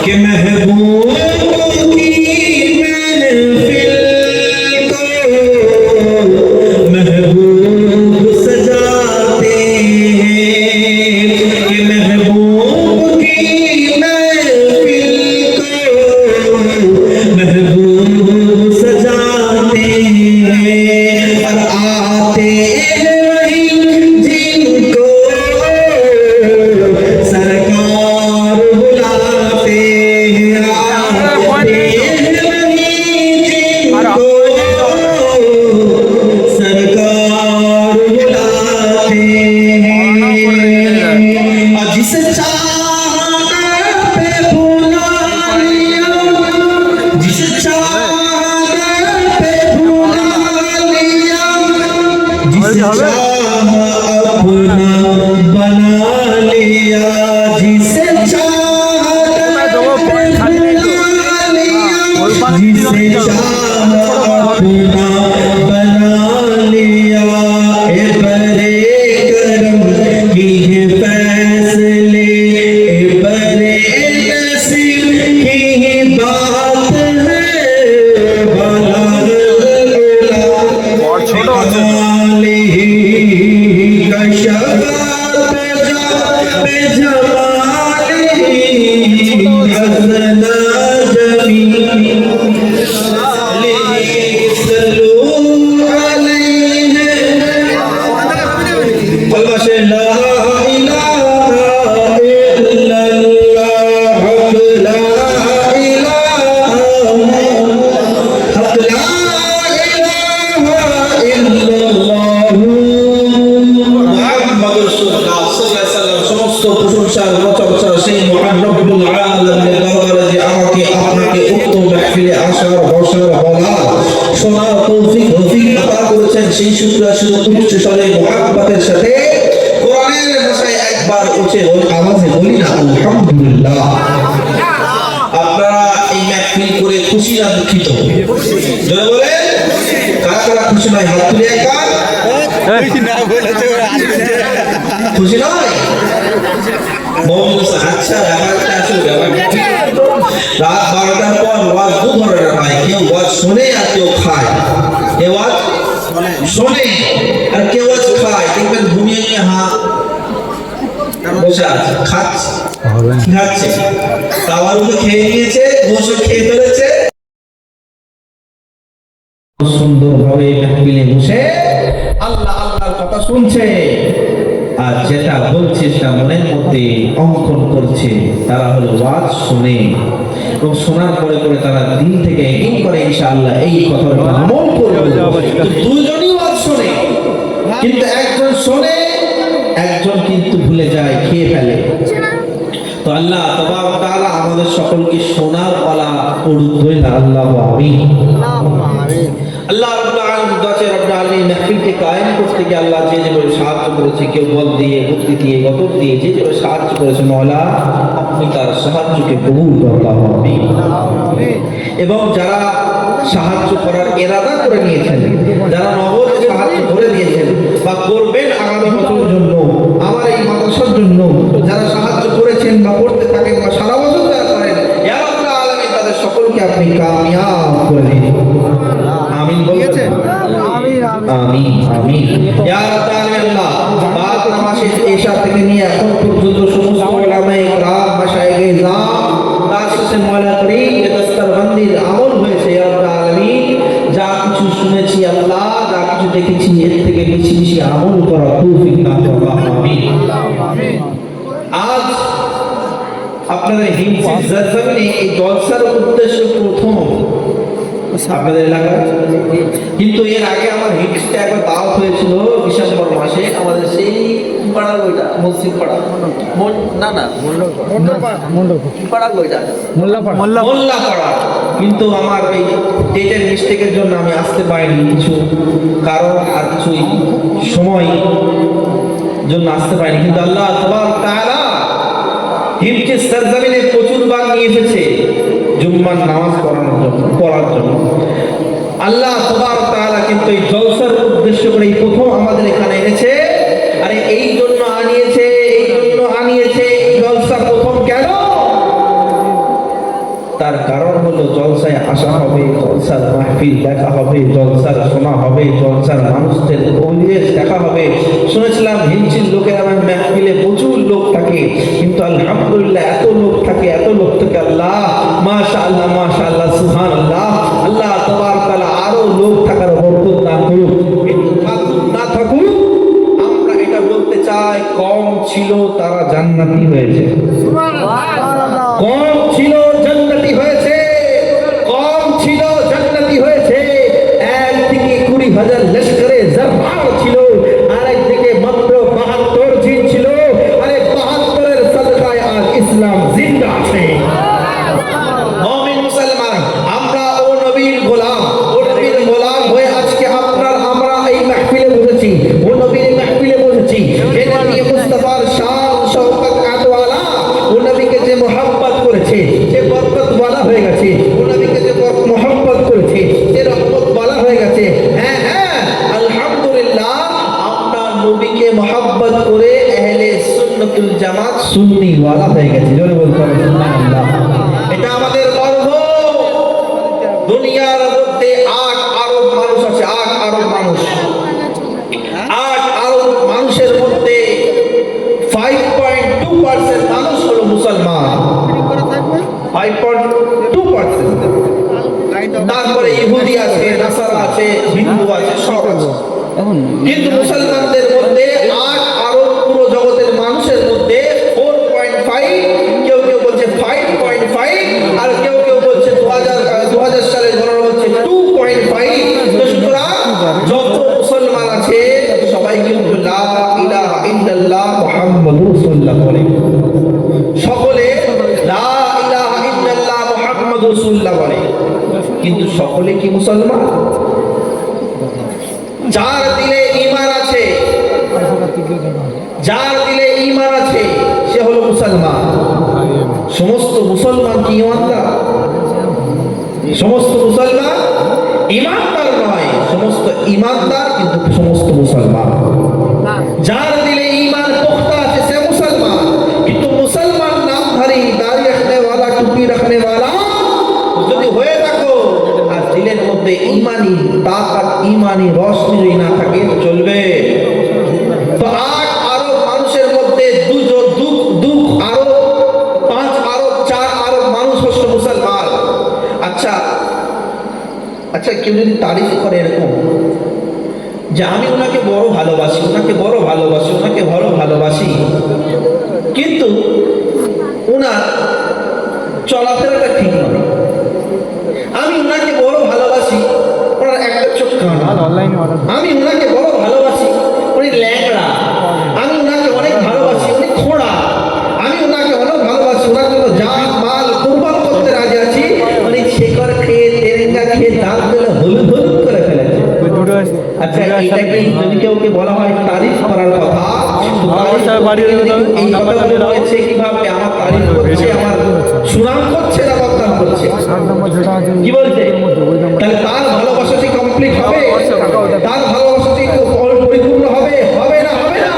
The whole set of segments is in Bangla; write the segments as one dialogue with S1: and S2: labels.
S1: कि महबूब की महफिल को महबूब सजाते हैं, कि महबूब की महफिल को महबूब सजाते हैं। और आते हैं वही जिनको सरकार बुलाते हैं, आते हैं वही जिनको सरकार बुलाते हैं। और जिसे चाहत पे बुला लिया, जिसे चाहत पे बुला लिया, जिसे चाह अपना बना लिया, जिसे चाहत पे बुला लिया, जिसे चाह अपना बना लिया। ए बड़े करम की है फैसले, ए बड़े नसीब की ही बात है, वाला कमाले ही का शबाब पे जमाले ही हसना जमीन সমস্ত প্রশংসার রচনা সেই মহান রব্বুল আলামিনের দরবারে যে আমাকে আপনাকে উক্ত মাহফিলে আসার বসার বলা শোনার তৌফিক আতা করেছেন, সেই শুকরিয়া শুধু উচ্চ স্বরে মুহাব্বতের সাথে কোরআনের ভাষায় একবার উচ্চ আওয়াজে বলি না আলহামদুলিল্লাহ। আপনারা এই মাহফিল করে খুশি না দুঃখিত? জোরে বলেন, কারা কারা খুশি নয় হাত তুলে একবার। খুশি নয়? আচ্ছা, ব্যাপারটা আসলে রাত 12টার পর ওয়াজ দু ধরনের হয়, কেউ ওয়াজ শোনে আর কেউ খায়। কেউ ওয়াজ শোনে আর কেউ ওয়াজ খায়। দেখবেন ঘুমিয়ে নিয়ে বসে আছে, খাচ্ছে, তাওয়ার উপরে খেয়ে নিয়েছে, বসে খেয়ে ফেলেছে, সুন্দরভাবে মাহফিলে বসে আল্লাহ আল্লাহর কথা শুনছে, আর যেটা বলছে সেটা মনের মধ্যে অঙ্কন করছে। তারা হলো ওয়াজ শুনে এবং শোনার পরে পরে তারা দিন থেকে এই করে ইনশাআল্লাহ এই কথার আমল করবে। দুজনই ওয়াজ শুনে, কিন্তু একজন শোনে, একজন কিন্তু ভুলে যায়, খেয়ে ফেলে। তো আল্লাহ তাবারক ওয়া তাআলা আমাদের সকলকে শোনার ওয়ালা করুন, আল্লাহু আমিন। আল্লাহ রাব্বুল আলামিন দোয়াতে রাব্বুল আলামিন মাহফিলকে কায়েম করতে গিয়ে আল্লাহ যে যেভাবে সাহায্য করেছে, কেউ বল দিয়ে, বুদ্ধি দিয়ে, গতর দিয়ে, যে যেভাবে সাহায্য করেছে মাওলা আপনি তার সাহায্যকে কবুল করুন, আল্লাহু আমিন। এবং যারা সাহায্য করার ইরাদা করে নিয়েছেন, যারা নগদে সাহায্য করে দিয়েছেন বা করবেন আগামী বছরের জন্য, আমার এই মাদ্রাসার জন্য যারা সাহায্য করেছেন বা করতে থাকেন বা সারা বছর যারা করেন, ইয়া রাব্বুল আলামিন তাদের সকলকে আপনি কামিয়াব করে দিন। আমিন বলেছেন? আমিন আমিন। ইয়া রাব্বুল আলামিন, বাদ নামাজে এশা থেকে নিয়ে এখন পর্যন্ত সমস্ত উলামায়ে কেরাম, মাশায়েখে ইজলাম, তার সাথে মাওলানা করিম দস্তরবন্দির আমল হয়েছে। ইয়া রাব্বুল আলামিন, যা কিছু শুনেছি আল্লাহ, যা কিছু দেখেছি, এর থেকে বেশি বেশি আমল করার তৌফিক দান করুন, আমিন। আজ আপনাদের হিমসি জলসায় এই জলসার উদ্দেশ্য প্রথম আপনাদের এলাকায়, কিন্তু এর আগে আমার হিমসিতে একবার দাওয়াত হয়েছিল ডিসেম্বর মাসে, আমাদের সেই পাড়ার ওইটা মসজিদ পাড়া, না না পাড়া ওইটা মোল্লা পাড়া। কিন্তু আমার এই ডেটের মিস্টেকের জন্য আমি আসতে পারিনি, কিছু কারণ আর কিছু সময় জন্য আসতে পারিনি। কিন্তু আল্লাহ তাবারক ওয়া তাআলা হিমসি সরজমিনে প্রচুর বার নিয়ে এসেছে জুম্মার নামাজ পড়ার জন্য। আল্লাহ তাবারক ওয়া তাআলা কিন্তু এই জলসার উদ্দেশ্য করে এই প্রথম আমাদের এখানে এনেছে। আরে এই জন্য আনিয়েছে, এই জলসা প্রথম কেন? তার কারণ হলো জলসায় আসা হবে, জলসার মাহফিল দেখা হবে, জলসার শোনা হবে, জলসার মানুষদের পরিবেশ দেখা হবে। শুনেছিলাম হিমচির লোকের আমার মাহফিলে প্রচুর লোক থাকে, কিন্তু আলহামদুলিল্লাহ এত লোক থাকে আল্লাহ মাশাআল্লাহ মাশাআল্লাহ সুবহানাল্লাহ। আল্লাহ তাবারক তাআলা আরো লোক থাকার বরকত দান করুক। কিন্তু থাকুক না থাকুক, আমরা এটা বলতে চাই, কম ছিল তারা জান্নাতি হয়েছে, কম ছিল জান্নাতি হয়েছে, কম ছিল জান্নাতি হয়েছে। একদিকে 20,000 লস্করে জারবার ছিল, আরেকদিকে মাত্র 72 জিন ছিল। আরে 72-এর সাদকায় আজ ইসলাম জিন্দা আছে। মুমিন মুসলমান, আমরা ও নবীর গোলাম, ও নবীর গোলাম হয়ে আজকে আপনার আমরা এই মাহফিলে বসেছি, ও নবীর মাহফিলে বসেছি। যে নবী মুস্তাফার শান শওকত আতওয়ালা, ও নবীকে যে মোহাব্বত করেছে, যে বরকত ওয়ালা হয়ে গেছে, ও নবীকে যে মোহাব্বত করেছে, যে রহমত ওয়ালা হয়ে গেছে। হ্যাঁ হ্যাঁ আলহামদুলিল্লাহ, আমরা নবীকে মোহাব্বত করে আহলে সুন্নাতুল জামাত সুন্নি ওয়ালা হয়ে গেছে। জোরে বলতে হবে সুবহানাল্লাহ। এটা আমাদের গর্ব। দুনিয়ার মধ্যে 8 আরব মানুষ আছে, 8 আরব মানুষ, 8 আরব মানুষের মধ্যে 5.2% মানুষ হলো মুসলমান, 5.2%। তারপরে ইহুদি আছে, নাসারা আছে, হিন্দু আছে, সব আছে। কিন্তু মুসলমানদের মধ্যে 8 আরব পুরো জগতের মানুষের মধ্যে 4.5, কেউ কেউ বলছে 5.5, আর কেউ কেউ বলছে 2000 সালের গণনা বলছে 2.5। তো সুতরাং যত মুসলমান আছে সবাই কিন্তু লা ইলাহা ইল্লাল্লাহ মুহাম্মাদুর রাসূলুল্লাহ বলে, সকলে লা ইলাহা ইল্লাল্লাহ মুহাম্মাদুর রাসূলুল্লাহ বলে। কিন্তু সকলে কি মুসলমান? যার দিলে ঈমান আছে, যার দিলে ঈমান আছে সে হলো মুসলমান। সমস্ত মুসলমান কি ঈমানদার? সমস্ত মুসলমান ঈমানদার নয়, সমস্ত ঈমানদার কিন্তু সমস্ত মুসলমান। যার দিলে ঈমান পুখতা আছে সে মুসলমান, কিন্তু মুসলমান নামধারী, দাড়ি রাখনে ওয়ালা, টুপি রাখনে ওয়ালা যদি হয়ে থাকো আর দিলের মধ্যে ঈমানি তাকাত, ঈমানি রোশনি না থাকে চলবে? তো 8 আরব মানুষের মধ্যে 2 আরব, 5 আরব, 4 আরব মানুষ হচ্ছে মুসলমান। আচ্ছা আচ্ছা, কেউ যদি তারিফ করে এরকম যে আমি ওনাকে বড় ভালোবাসি, ওনাকে বড় ভালোবাসি, ওনাকে বড় ভালোবাসি, কিন্তু ওনার চলাফেরাটা ঠিক নয়। আমি ওনাকে বড় ভালোবাসি, ওনার একটা চোখ কানা। আমি ওনাকে বড় ভালোবাসি, উনি ল্যাংড়া। আমি ওনাকে অনেক ভালোবাসি, উনি খোঁড়া। আমি ওনাকে অনেক ভালোবাসি, ওনার জন্য জান মাল কুরবান করতে রাজি আছি, উনি শেকর খেয়ে, তেরেঙ্গা খেয়ে, দাঁত ফেলে হলুদ হলুদ করে ফেলেছে। আচ্ছা, এটা কি যদি কেউকে বলা হয় তারিফ করার কথা, এই কথাগুলো রয়েছে কিভাবে? আমার তারিফ করছে, আমার সুনাম করছে না বদনাম করছে? কি বলছে? তাহলে তার ভালোবাসাটি কমপ্লিট হবে? তার ভালোবাসাটি পরিপূর্ণ হবে? হবে না, হবে না।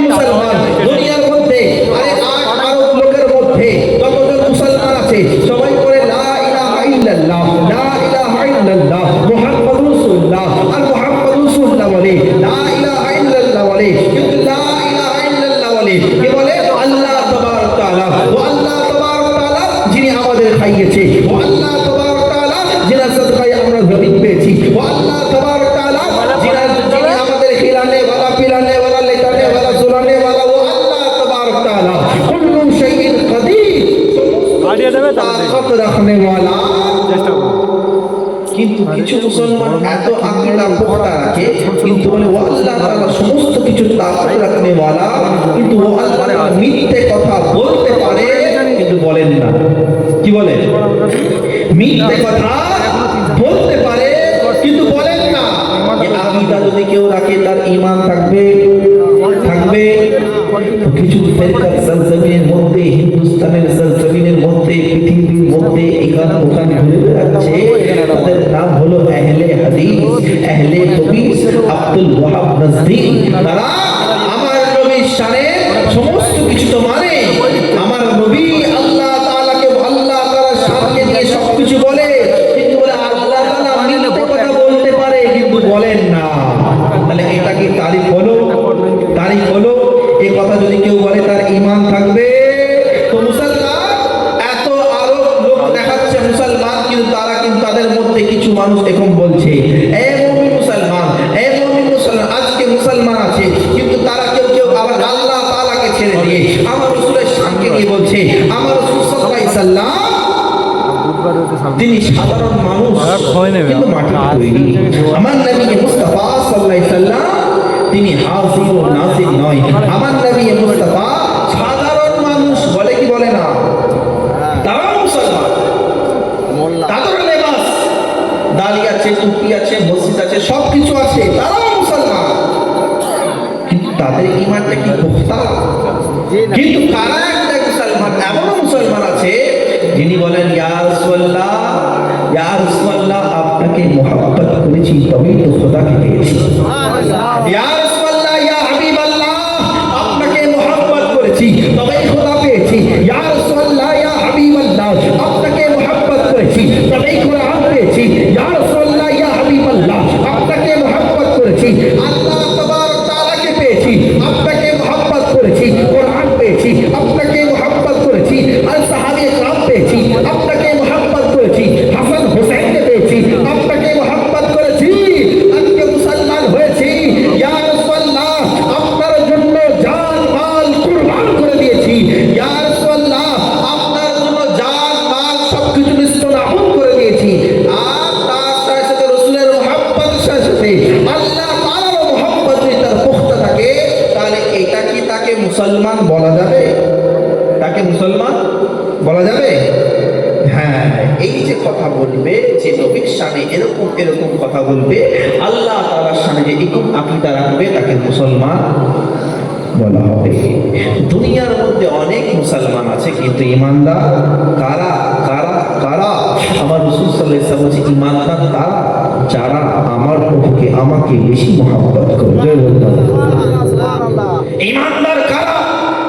S1: মুসলমান দুনিয়ার মধ্যে, আরে 8 আরব লোকের মধ্যে যতজন মুসলমান আছে সবাই করে লা ইলাহা ইল্লাল্লাহ, লা ইলাহা ইল্লাল্লাহ মুহাম্মাদুর রাসূলুল্লাহ, আর মুহাম্মাদুর রাসূলুল্লাহ বলে, লা ইলাহা ইল্লাল্লাহ বলে। কিন্তু লা ইলাহা ইল্লাল্লাহ বলে কে বলে? আল্লাহ তাবারক তাআলা। ও আল্লাহ তাবারক তাআলা যিনি আমাদের খাইয়েছে, ও আল্লাহ তাবারক তাআলা যিনি সাদকায়ে আমরা জমিন পেয়েছি, ও আল্লাহ তাবারক তাআলা যিনি আমাদের খিলানে ওয়ালা, পিলানে ওয়ালা, লেটানে ওয়ালা, সুলানে ওয়ালা, ও আল্লাহ তাবারক তাআলা কুল্লু শাইইন কাদির, তাকত রাখনে ওয়ালা। কিন্তু কিছু মুসলমান এত আকীদা পুখতা রাখে, কিন্তু বলে ও আল্লাহ তাআলা সমস্ত কিছু তাকত রাখনে ওয়ালা, কিন্তু ও আল্লাহ মিথ্যে কথা বলতে পারে কিন্তু বলেন না। কি বলে? মিথ্যে কথা বলতে পারে কিন্তু বলেন না। এই আকীদা যদি কেউ রাখে তার ঈমান থাকবে, থাকবে। কিছু ফেরকাত সরজমিনের মধ্যে, হিন্দুস্তানের সরজমিনের মধ্যে, পৃথিবীর মধ্যে এখানে ওখানে ঘুরে বেড়াচ্ছে, তাদের নাম হলো আহলে হাদিস, আহলে হাদিস আব্দুল ওয়াহাব নজদি। তারা আমার নবীর শানে সমস্ত কিছু তো মানে। আমার নবী আল্লাহ তাআলাকে, আল্লাহ তাআলার আমার রাসূল সাল্লাল্লাহু আলাইহি সাল্লাম তিনি সাধারণ মানুষ কিন্তু মাটির তৈরি। আমার নবী মুস্তাফা সাল্লাল্লাহু আলাইহি সাল্লাম তিনি হাজির ও নাজির নয়। আমার নবী মুস্তাফা সাধারণ মানুষ, বলে কি বলে না? তারাও মুসলমান, তাদের লেবাস, দাড়ি আছে, টুপি আছে, মসজিদ আছে, সবকিছু আছে, তারাও মুসলমান, কিন্তু তাদের ঈমানটা কি পুখতা? কিন্তু তারা একটা মুসলমান, এমনও মুসলমান আছে যিনি বলেন ইয়া রাসূলুল্লাহ, ইয়া রাসূলুল্লাহ আপনাকে মহব্বত করেছি তবেই তো খোদাকে পেয়েছি। ইয়া রাসূলুল্লাহ, ইয়া হাবিবাল্লাহ আপনাকে মহব্বত করেছি তবেই খোদা পেয়েছি। ইয়া রাসূলুল্লাহ, ইয়া হাবিবাল্লাহ আপনাকে মহব্বত করেছি তবেই কোরআন পেয়েছি। ইয়া রাসূলুল্লাহ, ইয়া হাবিবাল্লাহ আপনাকে মহব্বত করেছি আল্লাহ তাবারক তাআলাকে পেয়েছি, আপনাকে মহব্বত করেছি কোরআন পেয়েছি, আপনাকে মহব্বত করেছি আর সাহাবী کرام পেয়েছি, আপনাকে মহব্বত করেছি হাসান হোসেনকে পেয়েছি, আপনাকে মহব্বত করেছি আজকে মুসলমান হয়েছি। ইয়া রাসূলুল্লাহ আপনার জন্য জান মাল কুরবান করে দিয়েছি। ইয়া রাসূলুল্লাহ আপনার জন্য জান মাল সবকিছু নিস্তনাবুদ করে দিয়েছি। আর তার সাথে সাথে রাসূলের মহব্বতের সাথে সাথে আল্লাহ তাআলার মহব্বত যদি তার পুখতা থাকে, তাহলে এটা কি তাকে মুসলমান বলা যাবে? তাকে মুসলমান বলা যাবে? হ্যাঁ, এই যে কথা বলবে, যে নবীর শানে এরকম এরকম কথা বলবে, আল্লাহ তাআলার শানে যে এরকম আকীদা রাখবে, তাকে মুসলমান বলা হবে। দুনিয়ার মধ্যে অনেক মুসলমান আছে কিন্তু ঈমানদার কারা? কারা কারা? আমার রাসূল সাল্লাল্লাহু আলাইহি ওয়াসাল্লাম বলেছেন ঈমানদার তারা যারা আমার প্রভুকে আমাকে বেশি মহব্বত করে। ঈমানদার কারা?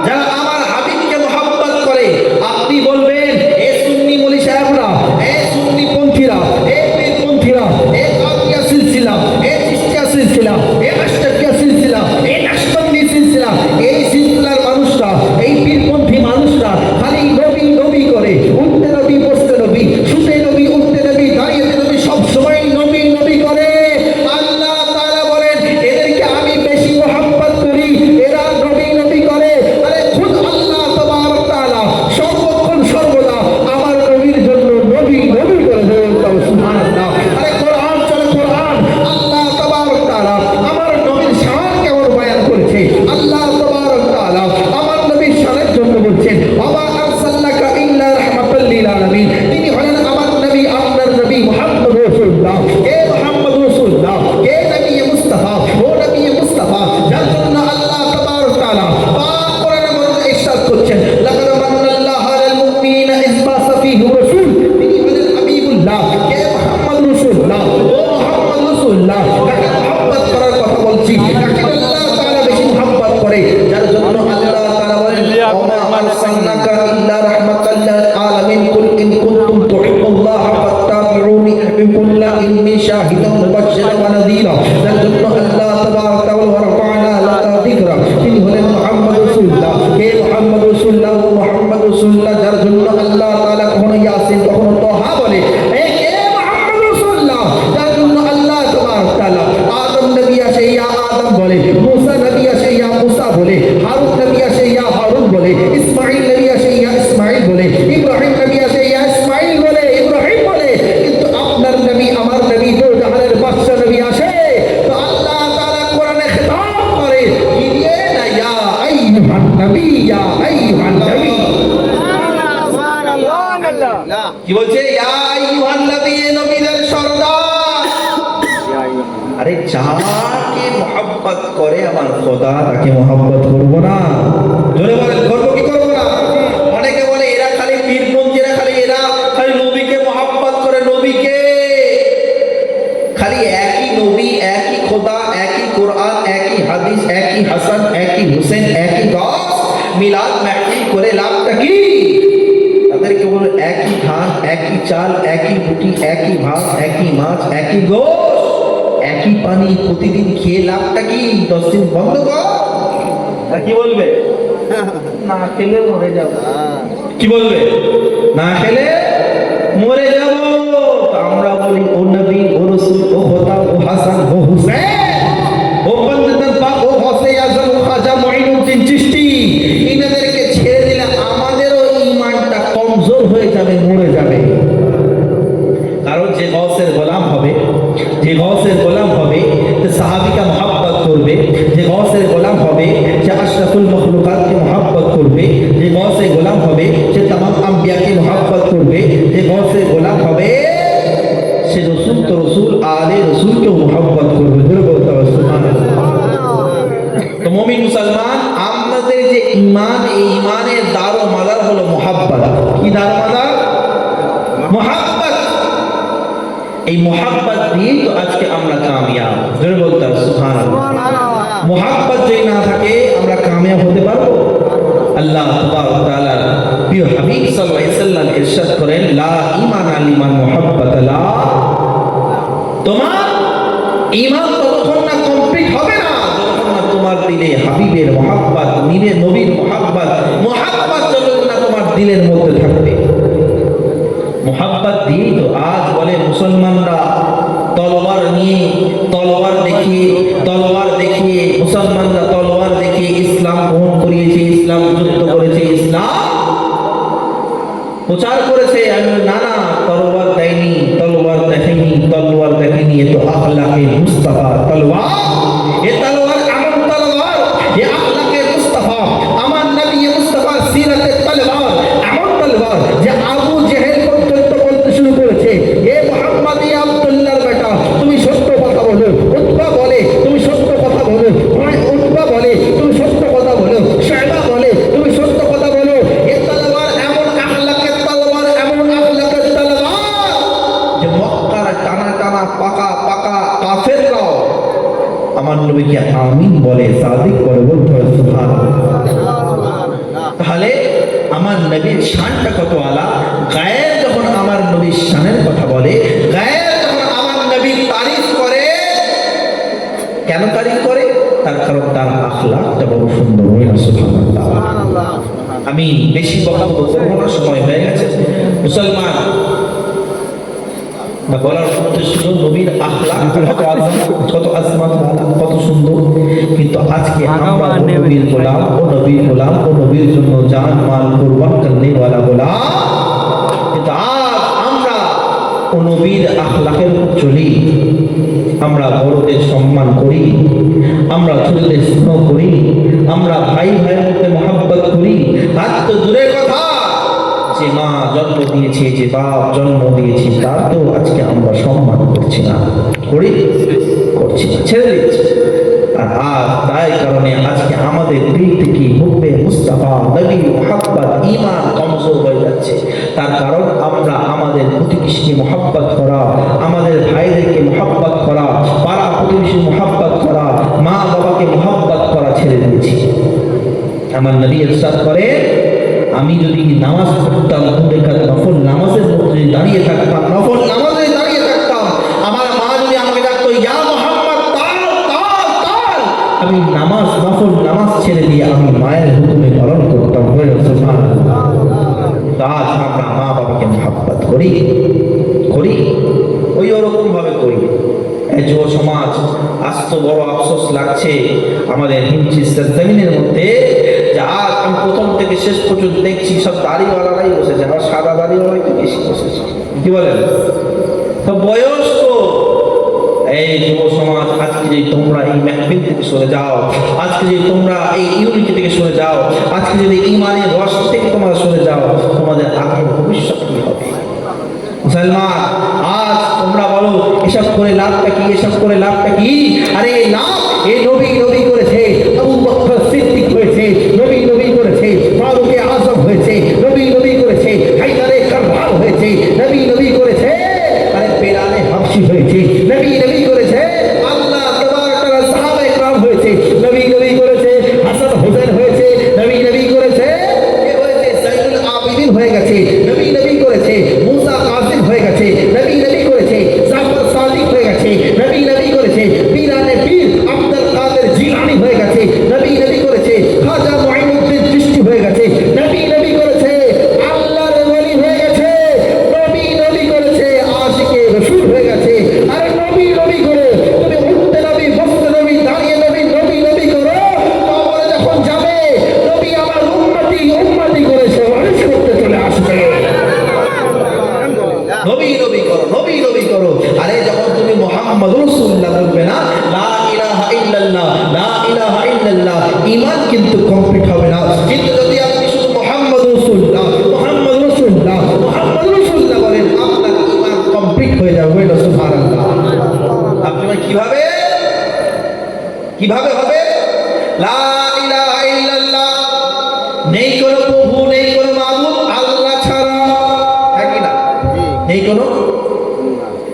S1: যারা আমার হাবিবকে মহব্বত করে। আপনি বলবেন এ সুন্নি মৌলী সাহেবরা, এ সুন্নি পন্থীরা, এ পীর পন্থীরা, এ কাদিয়া সিলসিলা, এ চিশতিয়া সিলসিলা, এ আশরাফিয়া সিলসিলা, এ নাশবন্দি সিলসিলা, এই সিলসিলার মানুষরা, এই পীরপন্থী মানুষরা খালি নবী নবী করে, উঠতে নবী বসতে নবী, শুতে নবী উঠতে নবী, দাঁড়িয়ে নবী, সব সময় নবী নবী করে। আল্লাহ তাআলা বলেন এদেরকে আমি বেশি মহব্বত করি, এরা নবী নবী করে। আরে খুদ আল্লাহ তাবারক তাআলা সর্বক্ষণ সর্বদা আমার নবীর জন্য নবী নবী করে দেন। সুবহানাল্লাহ। আরে কোরআন চলে কোরআন, আল্লাহ তাবারক তাআলা আমার নবীর শান কেমন বয়ান করেছে। আল্লাহ তাবারক তাআলা আমার নবীর শানের জন্য বলছেন ওয়া আরসালনাকা ইল্লা রাহমাতাল লিল আলামিন। তিনি হলেন আমার নবী, আপনার নবী মুহাম্মদ রাসূলুল্লাহ। এ মুহাম্মদ রাসূলুল্লাহ, এ নবী মুস্তাফা, ও নবী মুস্তাফা, যার জন্য আল্লাহ তাবারক তাআলা পাক কোরআনের মধ্যে ইরশাদ করছেন লাকাদ মান্নাল্লাহু আলাল মুমিনিনা ইয বাসা ফীহিম রাসূল। তিনি হলেন হাবিবুল্লাহ। এ মুহাম্মদ রাসূলুল্লাহ, ও মুহাম্মদ রাসূলুল্লাহ, তাকে মহব্বত করার কথা বলছি, তাকে আল্লাহ তাআলা বেশি মহব্বত করে। যার জন্য আল্লাহ তাআলা বলেন ওয়া মা আরসালনাকা ইল্লা রাহমাতাল লিল আলামিন কুল ইন কুনতুম তুহিব্বুল্লাহ ফাত্তাবিউনি ইউহিব্বুকুল্লাহ ইন্নী শাহিদুন মুবাশশিরান ওয়া নাযীরা। যার জন্য আল্লাহ তাবারক তাআলা ওয়া রাফা'না লাকা যিকরা। তিনি হলেন মুহাম্মদ রাসূলুল্লাহ। কে মুহাম্মদ রাসূলুল্লাহ? ও মুহাম্মদ রাসূলুল্লাহ, যার জন্য আল্লাহ তাআলা কখনো ইয়াসিন কখনো তাহা বলে। এই কে মুহাম্মদ রাসূলুল্লাহ, যার জন্য আল্লাহ তাবারক তাআলা আদম নবী আসে ইয়া আদম বলে, মুসা নবী আসে ইয়া মুসা বলে, হারুন নবী আসে ইয়া হারুন বলে, ইসমাঈল নবী আসে ইয়া ইসমাঈল বলে, ইব্রাহিম নবী আসে ইয়া ইসমাঈল বলে, ইব্রাহিম বলে। কিন্তু আপনার নবী, আমার নবী, দো জাহানের বাদশা নবী আসে তো আল্লাহ তাআলা কোরআনে খিতাব করে কি দিয়ে না ইয়া আইয়ুহান নবী, ইয়া আইয়ুহান নবী। কি বলছে? ইয়া আইয়ুহান নবী, নবীদের সরদার। আরে যাকে মহব্বত করে আমার খোদা, তাকে মহব্বত করবো না? জোরে বলেন, করবো কি করবো না? অনেকে বলে এরা খালি পীরপন্থীরা, খালি এরা খালি নবীকে মহব্বত করে, নবীকে খালি একই নবী, একই খোদা, একই কোরআন, একই হাদিস, একই হাসান, একই হুসেন, একই গাছ মিলাদ মাহফিল করে লাভটা কি? তাদেরকে বলো একই ধান, একই চাল, একই রুটি, একই ভাত, একই মাছ, একই গোশত, একই পানি প্রতিদিন খেয়ে লাভটা কি? 10 দিন বন্ধ কর। কি বলবে? না খেলে মরে যাবো। কি বলবে? না খেলে মরে যাব। আমরা বলি ও নবী, ও রাসূল, ও খোদা, ও হাসান, ও হুসেন, ও বন্দর পাক, ও গৌসে আজম, ও খাজা মুঈনুদ্দিন চিশতি, ইনাদেরকে ছেড়ে দিলে আমাদেরও ঈমান এই মোহাব্বত দিয়ে তো আজকে আমরা কামিয়াব। জোরে বলতে হবে সুবহানাল্লাহ। মোহাব্বত যদি না থাকে আমরা কামিয়াব হতে পারবো? আল্লাহ তাবারক ওয়া তাআলা প্রিয় হাবিব সাল্লাল্লাহু আলাইহি ওয়াসাল্লাম ইরশাদ করেন, লা ঈমানা লিমান মুহাব্বাতা লা, তোমার ঈমান ততক্ষণ না কমপ্লিট হবে না যতক্ষণ না তোমার দিলে হাবিবের মোহাব্বত, নবীর মোহাব্বত যতক্ষণ না তোমার দিলের মধ্যে থাকবে। মোহাব্বত দিয়ে তো আজ বলে মুসলমানরা তলোয়ার দেখিয়ে মুসলমানরা তলোয়ার দেখিয়ে ইসলাম গ্রহণ করিয়েছে, ইসলাম যুদ্ধ করেছে, ইসলাম প্রচার করেছে। আমি না না, তলোয়ার দেয়নি, তলোয়ার দেখেনি, এ তো আখলাকে মুস্তাফা তলোয়ার। এ তলোয়ার এমন তলোয়ার, এ আখলাকে মুস্তাফা, আমার নবী মুস্তাফা সিরাতে তলোয়ার, এমন তলোয়ার যে আবু জেহেল পর্যন্ত বলতে শুরু করেছে, এ মুহাম্মদ ইয়া আব্দুল্লাহর বেটা, তুমি সত্য কথা বলো। উতবা বলে তুমি সত্য কথা বলো, উতবা বলে তুমি সত্য কথা বলো, শায়বা বলে তুমি সত্য কথা বলো। এ তলোয়ার এমন আখলাকের তলোয়ার, এমন আখলাকের তলোয়ার যে মক্কার টানা পাকা কাফেররাও আমার নবীকে আমিন বলে, সাদিক বলে, বলতে হয় সুবহানাল্লাহ। তাহলে আমার নবীর শানটা কত আলা। গায়ের যখন আমার নবীর শানের কথা বলে, গায়ের যখন আমার নবীর তারিফ করে, কেন তারিফ করে? তার কারণ তার আখলাকটা বড় সুন্দর। সুবহানাল্লাহ। আমি বেশি বক্তব্য করব না, সময় হয়ে গেছে। মুসলমান বলার উদ্দেশ্য নবীর আখলাক কত আজমাত, কত সুন্দর। কিন্তু আজকে আমরা নবীর গোলাম, ও নবীর জন্য জান মাল কুরবান করনে ওয়ালা গোলাম। কিন্তু আজ আমরা ও নবীর আখলাকের উপর চলি, আমরা বড়দের সম্মান করি, আমরা ছোটদের স্নেহ করি, আমরা ভাইয়ের মধ্যে মহব্বত করি। তার তো দূরের কথা, যে মা জন্ম দিয়েছে, যে বাপ জন্ম দিয়েছে, তার তো আজকে আমরা সম্মান করছি না, করছি না, ছেড়ে দিচ্ছি। আর তাই কারণে আজকে আমাদের দিল থেকে হুব্বে মুস্তাফা, নবী মুহাব্বত, ঈমান কমজোর হয়ে যাচ্ছে। তার কারণ আমরা আমাদের প্রতিবেশীকে মুহাব্বত করা, আমাদের ভাইদেরকে মুহাব্বত করা, পাড়া প্রতিবেশী মুহাব্বত করা, মা বাবাকে মুহাব্বত করা ছেড়ে দিয়েছি। আমার নবী ইরশাদ করে, আমি যদি নামাজ পড়তাম, নফল নামাজের মধ্যে দাঁড়িয়ে থাকতাম, আমার মা যদি আমাকে ডাকতো ইয়া মুহাম্মদ তাল, আমি নফল নামাজ ছেড়ে দিয়ে আমি মায়ের হুকুমে পালন করতাম। আজ আমরা মা বাবাকে মুহাব্বত করি ওই ওরকম ভাবে করি। এই যুব সমাজ, আজ তো বড় আফসোস লাগছে আমাদের হিমচি জমিনের মধ্যে, যে আজ আমি প্রথম থেকে শেষ পর্যন্ত দেখছি সব দাড়িওয়ালারাই বসেছে, আর সাদা দাড়িওয়ালাই তো বেশি বসেছে। কি বলেন? সব বয়স্ক। এই যুব সমাজ, আজকে যদি তোমরা এই মাহফিল থেকে সরে যাও, আজকে যদি তোমরা এই ইউনিটি থেকে সরে যাও, আজকে যদি ঈমানের রস থেকে তোমরা সরে যাও, তোমাদের আগামী ভবিষ্যৎ কি হবে? মুসলমান, আজ তোমরা বলো এসব করে লাভটা কি? আরে এই লাভ, এই নবী করেছে, আবু বকর সিদ্দিক হয়েছে, নবী করেছে, ফারুক আযম হয়েছে, নবী করেছে, হায়দারে কাররার হয়েছে, নবী করেছে, আরে বেলালে হাবশি হয়েছে, নবী করেছে, আল্লাহ তাবারক ওয়া তাআলা সাহাবায়ে کرام হয়েছে, নবী করেছে, হাসান হুসাইন হয়েছে, নবী করেছে, এ হয়েছে যায়নুল আবিদিন হয়ে গেছে, নবী করেছে, মুসা কাসিম হয়ে গেছে, নবী করেছে, জাফর সাদিক হয়ে গেছে, নবী করেছে, পীরানে পীর আব্দুল কাদের জিলানী হয়ে গেছে, নবী করেছে, খাজা মুঈনুদ্দিন চিশতি হয়ে গেছে, নবী করেছে, আল্লাহর ওলি হয়ে গেছে, নবী করেছে, আশিকে রাসূল হয়ে গেছে। আরে নবী করে তুমি উঠতে নবী, বসতে নবী, দাঁড়িয়ে নবী করো, কবরে যখন যাবে নবী আমার উম্মতি করে সে মানুষ করতে চলে আসবে।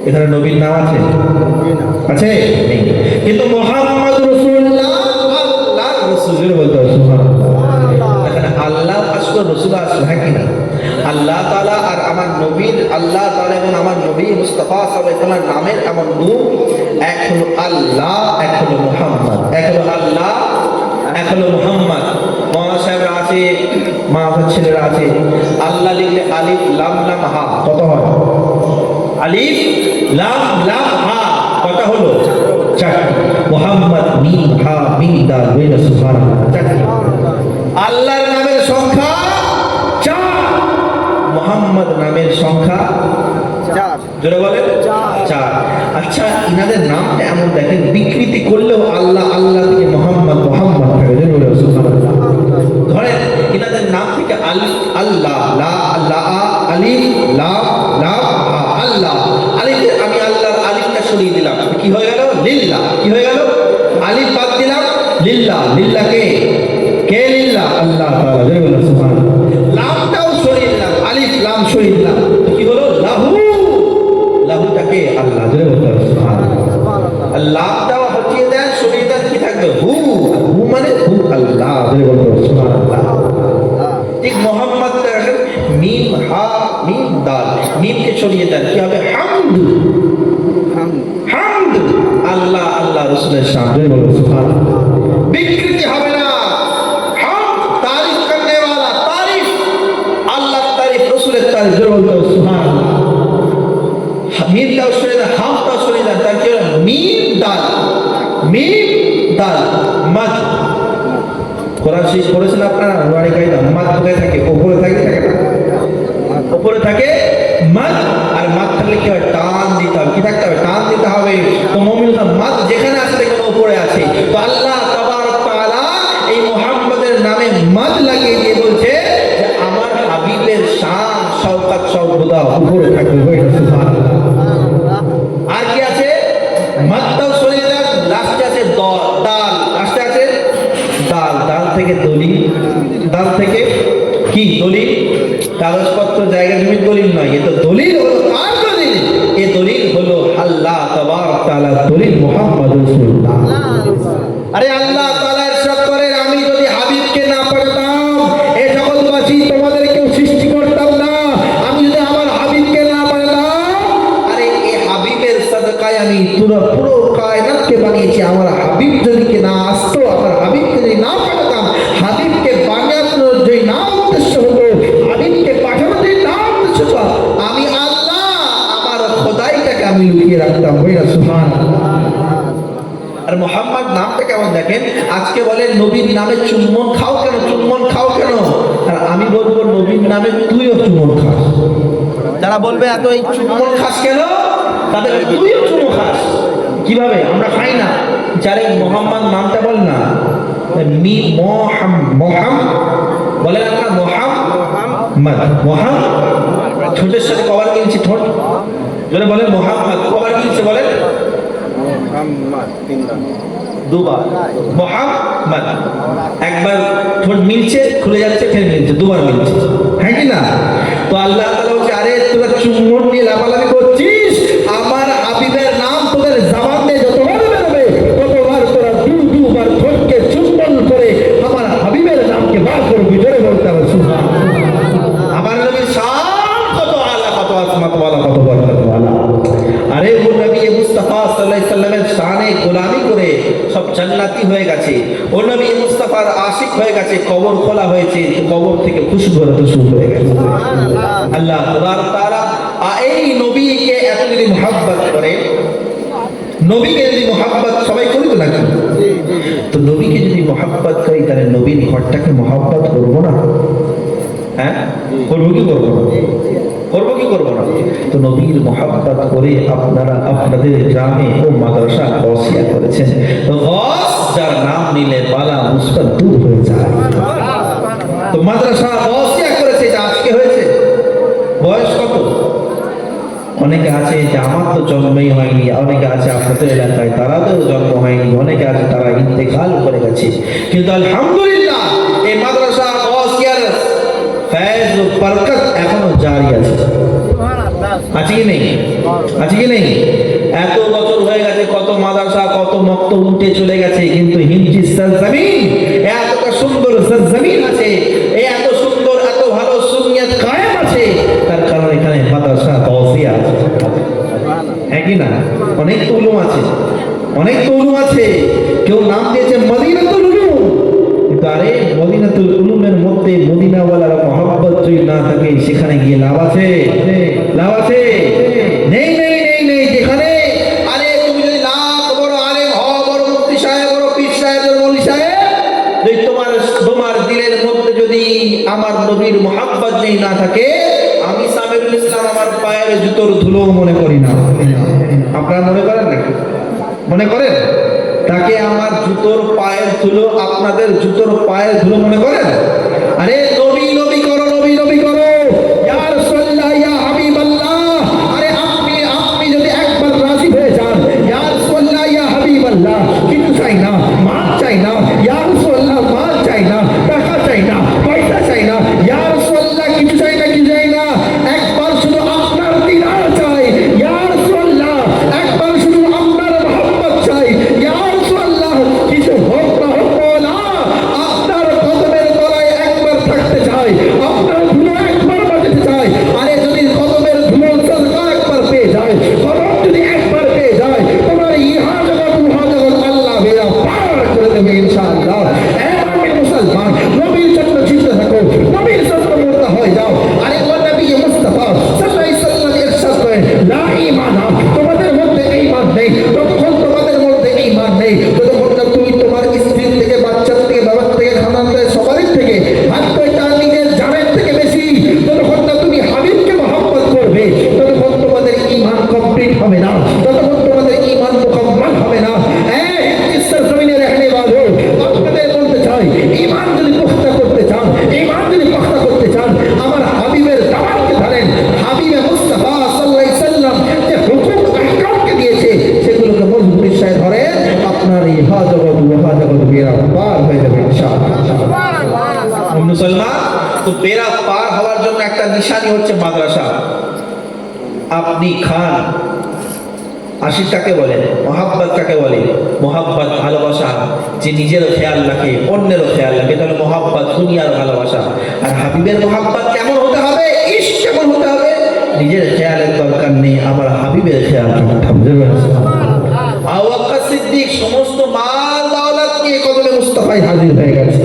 S1: এখানে নবীর নাম আছে? আছে? নেই। কিন্তু মুহাম্মদ রাসূলুল্লাহ আল্লাহর রাসূল বলতে হবে সুবহানাল্লাহ। এখানে আল্লাহ আসলো, রাসূল আসলো, হ্যাঁ কি না? আল্লাহ তাআলা আর আমার নবীর, আল্লাহ তাআলা এবং আমার নবী মুস্তাফা সাল্লাল্লাহু আলাইহি ওয়াসাল্লামের নামের এমন নূর, এক হলো আল্লাহ, এক হলো মুহাম্মদ। এক হলো আল্লাহ, এক হলো মুহাম্মদ। মাওলানা সাহেবরা আছে, মা ছেলেরা আছে, আল্লাহ লিখলে আলিফ লাম লাম হা কত হয়? আলিফ লাম লাম হা কত হলো? 4টি। মুহাম্মদ মিম হা মিম দাল ওয়া সুবহানাল্লাহ 4টি। আল্লাহর নামের সংখ্যা 4, মুহাম্মদ নামের সংখ্যা 4। জোরে বলেন 4। আচ্ছা, ইনাদের নামটা এমন দেখেন, বিকৃতি করলেও আল্লাহ আল্লাহ থেকে মুহাম্মদ মুহাম্মদ থাকে। জোরে বলেন সুবহানাল্লাহ। ধরেন ইনাদের নাম থেকে আলিফ আল্লাহ, লা লা আলিফ লাম লাম হা আল্লাহ। আলিফে আমি আল্লাহর আলিফটা সরিয়ে দিলাম, কি হয়ে গেল? লিল্লাহ। কি হয়ে গেল? আলিফ বাদ দিলাম, লিল্লাহ। লিল্লাহ কে? কে লিল্লাহ? আল্লাহ তাআলা। জোরে বলেন সুবহানাল্লাহ। লামটাও সরিয়ে দিলাম, আলিফ লাম সরিয়ে দিলাম, কি হলো? লাহু। লাহুটাকে আল্লাহ। জোরে বলেন সুবহানাল্লাহ। লামটাও হটিয়ে দেন, সরিয়ে দেন, কি থাকবে? হু। হু মানে হু আল্লাহ। জোরে বলেন সুবহানাল্লাহ। ঠিক মুহাম্মদ দেখেন, মিম হা মিম দাল, মিমকে সরিয়ে দেন, কি হবে? হামদ। হামদ আল্লাহ আল্লাহ রাসূলের শান। জোরে বলেন সুবহানাল্লাহ। বিকৃতি হবে না। হামদ তারিফ করনে वाला, তারিফ আল্লাহর তারিফ, রাসূলের তারিফ। জোরে বলেন সুবহানাল্লাহ। মিমটাও সরিয়ে দেন, হামটাও সরিয়ে দেন, তার কি হলো? মিম দাল। মিম দাল মাদ। কোরআন শরীফ পড়েছেন আপনারা? নুরানি কায়দা। মাদ কোথায় থাকে? উপরে থাকে, থাকে না? উপরে থাকে মাদ। আর মাদ থাকলে কি হয়? টান দিতে হবে। কি থাকতে হবে? টান দিতে হবে। তো মুমিনরা মাদ যেখানে আছে দেখুন উপরে আছে। তো আল্লাহ তাবারক তাআলা এই মুহাম্মদের নামে মাদ লাগিয়ে দিয়ে বলছে যে আমার হাবিবের শান শওকত সর্বদা উপরে থাকবে। সুবহানাল্লাহ। আর কি আছে? মাদটাও সরিয়ে দেন, লাস্টে আছে দাল। লাস্টে আছে দাল। দাল থেকে দলিল। দাল থেকে কি? দলিল। কাগজপত্র, জায়গা জমির দলিল নয়, এ তো দলিল হলো। কার দলিল? এ দলিল হলো আল্লাহ তাবারক তাআলা দলিল, মুহাম্মদ রাসূলুল্লাহ। আরে আল্লাহ তাআলা ইরশাদ করেন, আমি যদি হাবিবকে না পাঠাতাম এই জগৎবাসী তোমাদেরকেও সৃষ্টি করতাম না। আমি যদি আমার হাবিবকে না পাঠাতাম, আরে এই হাবিবের সাদকায় আমি পুরো কায়নাতকে বানিয়েছি। আমার হাবিব যদি না আসতো, আমার হাবিবকে যদি না পাঠাতাম, হাবিবকে বানানোর যে না উদ্দেশ্য হতো, হাবিবকে পাঠানোর যে না উদ্দেশ্য হতো, আমি আল্লাহ আমার খোদাইটাকে আমি লুকিয়ে রাখতাম। বইরা সুবহানাল্লাহ। আর মুহাম্মদ নামটা কেমন দেখেন, আজকে বলেন নবীর নামে চুম্বন খাও কেন? চুম্বন খাও কেন? আর আমি বলবো নবীর নামে তুইও চুম্বন খাস। যারা বলবে এত এই চুম্বন খাস কেন, তাদের তুইও চুম্বন খাস। কিভাবে? আমরা খাই না। যারে মুহাম্মদ নামটা বল না, মি মোহাম্মদ বলেন আপনার, মোহাম্মদ ঠোঁটের সাথে কবার গিয়েছে? ঠোঁট জোরে বলেন মোহাম্মদ। কবার গিয়েছে বলেন? দুবার। মোহাম্মদ একবার ঠোঁট মিলছে, খুলে যাচ্ছে, ফের মিলছে, দুবার মিলছে, হ্যাঁ কি না? তো আল্লাহ তাআলা বলছে, আরে তোরা চুম্বন নিয়ে লাফালাফি করছিস, আমার হাবিবের নাম তোদের জবান দিয়ে যতবার বেরোবে ততবার তোরা দুবার ঠোঁটকে চুম্বন করে আমার হাবিবের নামকে বার করবি। জোরে বলতে হবে সুবহানাল্লাহ। আমার নবীর শান কত আলা, কত আজমত ওয়ালা, কত বরকত ওয়ালা। আরে ও নবী মুস্তাফা সাল্লাল্লাহু আলাইহি সাল্লামের শানে গোলামি করে সব জান্নাতি হয়ে গেছে। ও নবী মুস্তাফার আশিক হয়ে গেছে। কবর খোলা হয়েছে, কবর থেকে খুশবু বেরোতে শুরু হয়ে গেছে। আল্লাহ তাবারক তাআলা এই নবীকে এত যদি মুহাব্বত করে, নবীকে যদি মুহাব্বত সবাই করবে নাকি? তো নবীকে যদি মুহাব্বত করি, তাহলে নবীর ঘরটাকে মুহাব্বত করবো না? হ্যাঁ, করবো কি করবো না? করবো কি করবো না? তো নবীর মুহাব্বত করে আপনারা আপনাদের গ্রামে ও মাদ্রাসা গসিয়া করেছেন। গস যার নাম নিলে বালা মুসিবত দূর হয়ে যায়। তো মাদ্রাসা গসিয়া করেছে, এটা আজকে হয়েছে। বয়স কত? অনেকে আছে যে আমার তো জন্মই হয়নি, অনেকে আছে আপনাদের এলাকায় তারাদেরও জন্ম হয়নি, অনেকে আছে তারা ইন্তেকাল করে গেছে। কিন্তু আলহামদুলিল্লাহ এই মাদ্রাসা গসিয়ার ফয়েজ ও বরকত এখনো জারি আছে। আছে কি নেই? আছে কি নেই? এত বছর হয়ে গেছে, কত মাদ্রাসা কত মক্তব উঠে চলে গেছে, কিন্তু হিমচি সরজমিন, এতটা সুন্দর সরজমিন আছে, এত সুন্দর এত ভালো সুন্নিয়ত কায়েম আছে, তার কারণ এখানে মাদ্রাসা তাওসিয়া আছে। হ্যাঁ কি না? অনেক তো উলুম আছে, অনেক তো উলুম আছে। কেউ নাম দিয়েছে মদিনাতুল উলুম, কিন্তু আরে মদিনাতুল উলুমের মধ্যে মদিনাওয়ালার মহব্বত যদি না থাকে, সেখানে গিয়ে লাভ আছে? লাভ আছে? নেই নেই নেই নেই। যেখানে আরে তুমি যদি লাখ বড় আলেম হও, বড় মুফতি সাহেব, বড় পীর সাহেব, বড় মৌলভী সাহেব, যদি তোমার দিলের মধ্যে যদি আমার নবীর মহব্বত যদি না থাকে, আমি সামিরুল ইসলাম আমার পায়ের জুতোর ধুলো মনে করি না। আপনারা মনে করেন নাকি? মনে করেন? তাকে আমার জুতোর পায়ের ধুলো আপনাদের জুতোর পায়ের ধুলো মনে করেন? আরে নবী নবী করো, নবী নবী করো, ইয়া রাসূলুল্লাহ, ইয়া হাবিবাল্লাহ। আরে আপনি যদি একবার রাজি হয়ে যান, ইয়া রাসূলুল্লাহ, ইয়া হাবিবাল্লাহ, কিছু চাই না, মাল চাই না, ইয়া রাসূলুল্লাহ, মাল চাই না, টাকা চাই না, পয়সা চাই না, ইয়া রাসূলুল্লাহ, কিছু চাই না, কিছু চাই না, একবার শুধু আপনার দিদার চাই, ইয়া রাসূলুল্লাহ, একবার শুধু আপনার মহব্বত চাই, ইয়া রাসূলুল্লাহ, কিছু হোক না হোক না, আপনার কদমের তলায় একবার থাকতে চাই, আপনার ধুলো একবার বাজাতে চাই। আরে যদি কদমের ধুলো সদকা একবার পেয়ে যায়, কদম যদি একবার পেয়ে যায়, তোমার ইহা জগৎ উহা জগৎ আল্লাহ বেরা পার করে দেবে ইনশাআল্লাহ। এমন মুসলমান নবীর জন্য জিতে থাকো, নবীর জন্য মুর্দা হয়ে যাও। আরে ও নবী মুস্তাফা সাল্লাল্লাহু আলাইহি ওয়াসাল্লাম ইরশাদ করেন, লা ঈমানা, তোমাদের মধ্যে ঈমান নেই ততক্ষণ তোমাদের মধ্যে ঈমান নেই ততক্ষণ না তুমি তোমার স্ত্রীর থেকে, বাচ্চার থেকে, বাবার থেকে, খানার থেকে, সবারই থেকে, হাতে তার নিজের জানের থেকে বেশি ততক্ষণ না তুমি হাবিবকে মহব্বত করবে, ততক্ষণ তোমাদের ঈমান কমপ্লিট হবে না, ততক্ষণ তোমাদের ঈমান মুকম্মল হবে না। ইস জমিনে रहने वालों, আপনাদের বলতে চাই, ঈমান যদি পুখতা করতে চান, ঈমান যদি পুখতা করতে চান, আমার হাবিবের দাওয়াতকে ধরেন। হাবিবে মুস্তাফা সাল্লাল্লাহু আলাইহি ওয়াসাল্লাম যে হুকুম আহকামকে দিয়েছে, সেগুলোকে মজবুতির সাথে ধরেন, আপনার ইহা জগৎ ওহা জগৎ বেরা পার হয়ে যাবে ইনশাআল্লাহ। মুসলমান তো বেরা পার হওয়ার জন্য একটা নিশানি হচ্ছে মাদ্রাসা। আপনি খান, আশিক কাকে বলে? মহাব্বত কাকে বলে? মহাব্বত ভালোবাসা, যে নিজেরও খেয়াল রাখে, অন্যেরও খেয়াল রাখে, তাহলে মহাব্বত দুনিয়ার ভালোবাসা। আর হাবিবের মহাব্বত কেমন হতে হবে? ইস কেমন হতে হবে? নিজের খেয়ালের দরকার নেই, আমার হাবিবের খেয়াল রাখতে হবে। আবু বকর সিদ্দিক সমস্ত মাল দৌলত নিয়ে কদমে মুস্তাফায় হাজির হয়ে গেছে।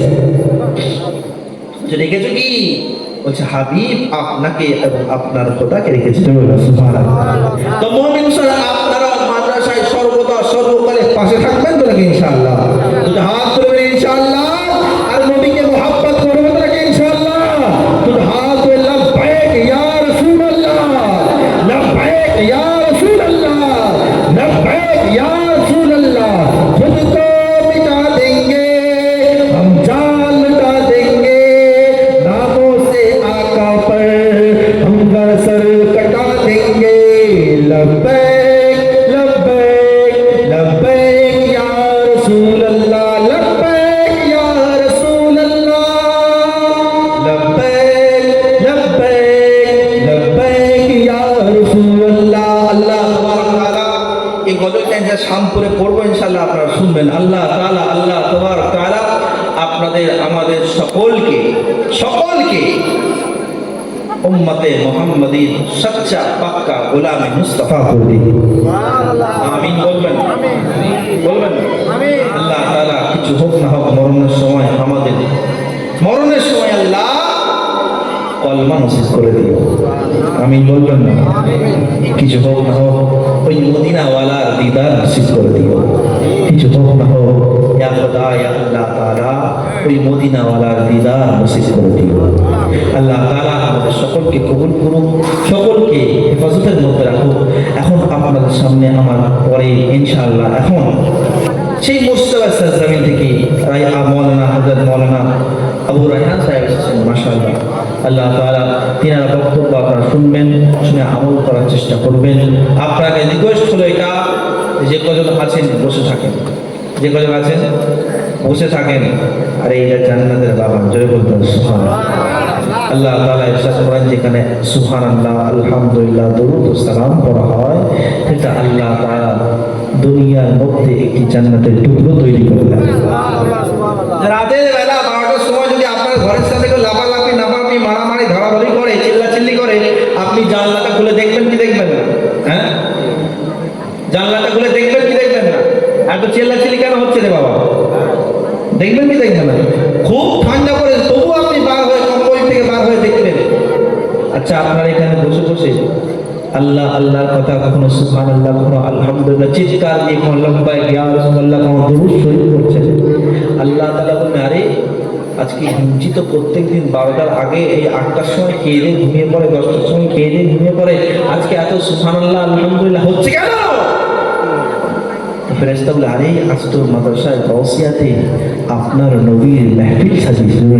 S1: রেখেছো কি? বলছে হাবিব আপনাকে এবং আপনার খোদাকে রেখেছে। তো মুমিন আপনারা মাদ্রাসায় সর্বদা সর্বকালে পাশে থাকবেন তো নাকি ইনশাআল্লাহ? যদি হাত তুলবেন ইনশাআল্লাহ, আর নবীকে মহব্বত করবেন তো নাকি ইনশাআল্লাহ? যদি হাত তুলে লব্বাইক ইয়া রাসূলুল্লাহ, লব্বাইক ইয়া রাসূলুল্লাহ, লব্বাইক ইয়া রাসূলুল্লাহ, खुद को मिटा देंगे हम जान लुटा देंगे, नामों से आका पर हम सर कटा देंगे, लब्बैक लब्बैक लब्बैक या रसूल अल्लाह, लब्बैक या रसूल अल्लाह, लब्बैक लब्बैक लब्बैक या रसूल अल्लाह। আল্লাহ তাবারক তাআলা এই গজলটা যে শামপুরে পড়বো ইনশাআল্লাহ আপনারা শুনবেন। আল্লাহ তাবারক তাআলা আপনাদের আমাদের সকলকে উম্মতে মুহাম্মাদীর সচ্চা পাক্কা গোলামে মুস্তাফা করে দিন। আমিন বলবেন? বলবেন আল্লাহ তাআলা কিছু হোক না হোক মরণের সময়, আমাদের মরণের সময় আল্লাহ কলমা নসিব করে দিও। আমিন বলবেন না? কিছু হোক না হোক ওই মদিনাওয়ালার দিদার নসিব করে দিও। কিছু হোক না হোক ইয়া খোদা ইয়া আল্লাহ তাআলা ওই মদিনাওয়ালার দিদার নসিব করে দিও। আল্লাহ তাআলা আমাদের সকলকে কবুল করুন, সকলকে হেফাজতের মধ্যে রাখুন। এখন আপনাদের সামনে আমার পরে ইনশাআল্লাহ এখন সেই মুস্তাফা সাজ্জামিন থেকে মৌলানা হযরত মৌলানা আবু রায়হান সাহেব এসেছেন। মাশাআল্লাহ, আল্লাহ তাআলা তিনার বক্তব্য আপনারা শুনবেন, শুনে আমল করার চেষ্টা করবেন। আপনাকে রিকোয়েস্ট হলো এটা, যে কজন আছেন বসে থাকেন, যে কজন আছেন বসে থাকেন। আর এইটা জান্নাতের বাগান, জয় বলতেন সুবহানাল্লাহ। আল্লাহ তাআলা ইরশাদ করেন যেখানে সুবহানাল্লাহ, আলহামদুলিল্লাহ, দরুদ ও সালাম পড়া হয়, এটা আল্লাহ তাআলা দুনিয়ার মধ্যে একটি জান্নাতের টুকরো তৈরি করে দেন। রাতের বেলা 12টার সময় যদি আপনার ঘরের সাথে কেউ লাফালাফি নাপাপি মারামারি ধরাধরি করে, চিল্লাচিল্লি করে, আপনি জানলাটা খুলে দেখবেন কি দেখবেন না? হ্যাঁ, জানলাটা খুলে দেখবেন কি দেখবেন না? এত চিল্লাচিল্লি কেন হচ্ছে রে বাবা? দেখবেন কি দেখবেন না? খুব ঠান্ডা করে তবু আপনি বার হয়ে কম্বল থেকে বার হয়ে দেখবেন। আচ্ছা, আপনার এখানে বসে বসে আল্লাহ আল্লাহর কথা, কখনো সুবহানাল্লাহ, কখনো আলহামদুলিল্লাহ চিৎকার দিয়ে, কখনো লাব্বাইক ইয়া রাসূলুল্লাহ, কখনো দুরূদ শরীফ পড়ছেন। আল্লাহ তাআলা বলেন, আরে আজকে হিমজি তো প্রত্যেকদিন 12টার আগে এই 8টার সময় খেয়ে দিয়ে ঘুমিয়ে পড়ে, 10টার সময় খেয়ে দিয়ে ঘুমিয়ে পড়ে, আজকে এত সুবহানাল্লাহ আলহামদুলিল্লাহ হচ্ছে কেন? ফেরেশতা বলে, আরে আজ তো মাদ্রাসায় গাউসিয়াতে আপনার নবীর মাহফিল সাজিয়েছিল,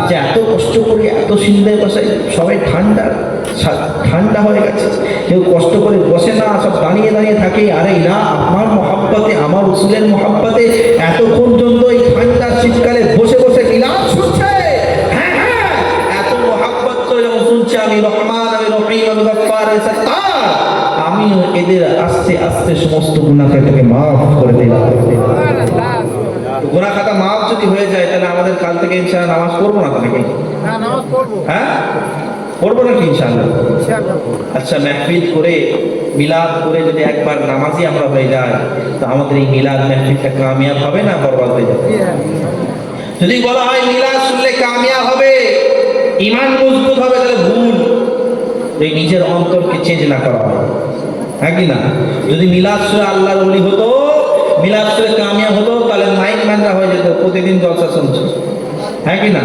S1: যে এত কষ্ট করে এত সিন্দায় বসাই, সবাই ঠান্ডা হয়ে গেছে, কেউ কষ্ট করে বসে না, সব দাঁড়িয়ে দাঁড়িয়ে থাকে। আরে না, আমার মহাব্বতে, আমার রাসূলের মহাব্বতে এতক্ষণ পর্যন্ত এই ঠান্ডা শীতকালে বসে বসে মিলাদ শুনছে। হ্যাঁ হ্যাঁ, এত মহাব্বত করে যখন শুনছে, আমি রহমান, আমি রহিম, আমি গফফার, আমি সত্তার, আমি এদের আস্তে আস্তে সমস্ত গুনাহকে মাফ করে দিলাম। গুনাহ খাতা মাফ যদি হয়ে যায়, তাহলে আমাদের কাল থেকে ইনশাআল্লাহ নামাজ পড়বো না? তাহলে কি নামাজ পড়বো? হ্যাঁ, পড়বো নাকি ইনশাআল্লাহ? আচ্ছা, মাহফিল করে মিলাদ করে যদি একবার নামাজি আমরা হয়ে যাই, তো আমাদের এই মিলাদ মাহফিলটা কামিয়াব হবে না বরবাদ হয়ে যাবে? যদি বলা হয় মিলাদ শুনলে কামিয়াব হবে, ঈমান মজবুত হবে, তাহলে ভুল। এই নিজের অন্তরকে চেঞ্জ না করা হয়, হ্যাঁ কি না? যদি মিলাদ শুনে আল্লাহর ওলি হতো, মিলাদ শুনে কামিয়াব হতো, তাহলে মাইক ম্যানরা হয়ে যেত, প্রতিদিন জলসা শুনছে, হ্যাঁ কি না?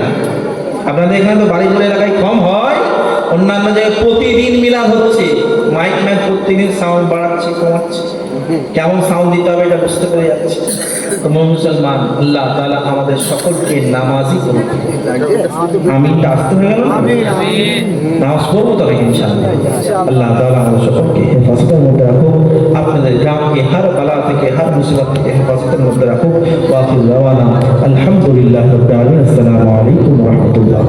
S1: আপনাদের এখানে তো বাড়ি ঘরে এলাকায় কম হয়, অন্যান্য জায়গায় প্রতিদিন মিলাদ হচ্ছে, মাইক ম্যান প্রতিদিন সাউন্ড বাড়াচ্ছে কমাচ্ছে, কেমন সাউন্ড দিতে হবে এটা বুঝতে পেরে যাচ্ছে। তো মুসলমান, আল্লাহ তাআলা আমাদের সকলকে নামাজি করুন। আমিন আসতে হয়ে গেল, নামাজ পড়বো তবে ইনশাআল্লাহ। আল্লাহ তাআলা আমাদের সকলকে হেফাজতের মধ্যে রাখুক, আপনাদের গ্রামকে হার বালা থেকে, হার মুসিবত থেকে হেফাজতের মধ্যে রাখুক। ওয়া আখিরু দাওয়ানা আলহামদুলিল্লাহি রাব্বিল আলামিন। আসসালামু আলাইকুম ওয়া রাহমাতুল্লাহ।